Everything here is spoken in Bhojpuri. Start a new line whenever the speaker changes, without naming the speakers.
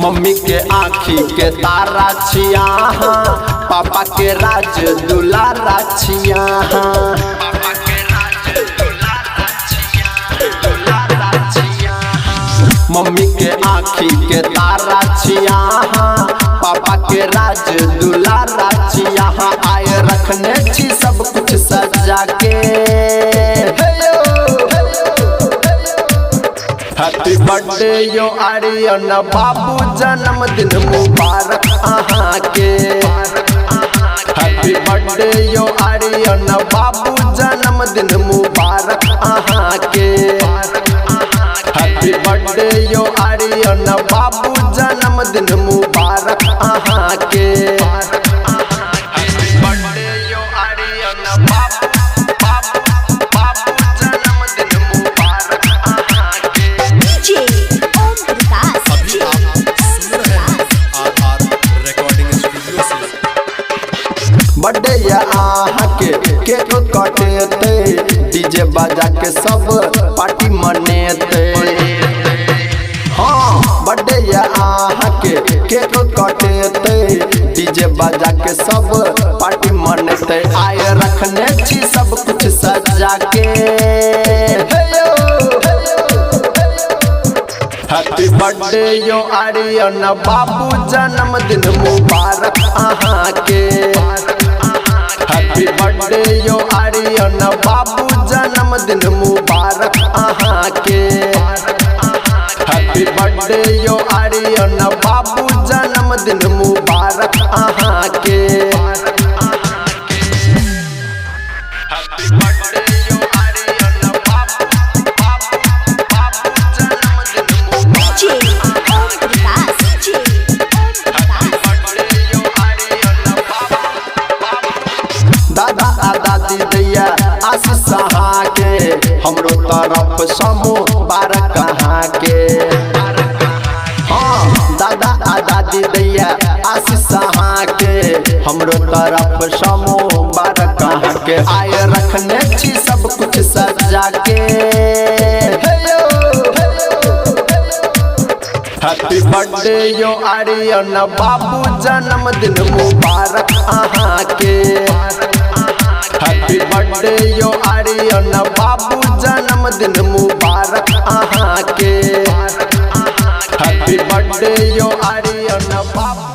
मम्मी के आँखी के तारा छिया, पापा के राज दुलारा छिया। मम्मी के आँखी के तारा छिया, पापा के राज दुलारा छिया। आए रखने छी सब कुछ सजा के। हैप्पी बर्थडे यो आर्यन बाबू, जन्मदिन मुबारक अहाँ के। हैप्पी बर्थडे यो आर्यन बाबू, जन्मदिन मुबारक अहाँ के। हैप्पी बर्थडे यो आर्यन बाबू, जन्मदिन मुबारक अहाँ के। हैप्पी बर्थडे यो आर्यन बाबू, बाबू जन्मदिन मुबारक अहाँ के।
डीजे ओम प्रकाश,
अभी आप सुन रहे हैं आर रिकॉर्डिंग स्टूडियो से।
बर्थडे या आहाँ के केक कटेते, डीजे बजा के सब पार्टी मनेते। हाँ बर्थडे या आहाँ के केक कटेते, डीजे बजा के सब पार्टी मनेते। आए रखने छी सब कुछ सजा के। हैप्पी बर्थडे यो आर्यन बाबू, जन्मदिन मुबारक अहाँ के। हैप्पी बर्थडे यो आर्यन बाबू, जन्मदिन मुबारक अहाँ के। हैप्पी बर्थडे यो आर्यन बाबू, जन्मदिन मुबारक अहाँ के। हैप्पी बर्थडे यो आर्यन बाबू, जन्मदिन
डीजे ओम प्रकाश, डीजे ओम प्रकाश।
दादा आ दादी दैया आशीष अहाँ के, हमरो तरफ समूह बारक कहाँ के। हाँ दादा आ दादी दैया आशीष अहाँ के, हमरो तरफ समूह बारक कहाँ के। आए रखने छी सब कुछ सजा के। हैप्पी बर्थडे यो आर्यन बाबू, जन्मदिन मुबारक अहाँ के। हैप्पी बर्थडे यो आर्यन बाबू, जन्मदिन मुबारक अहाँ के। हैप्पी बर्थडे यो आर्यन बाबू।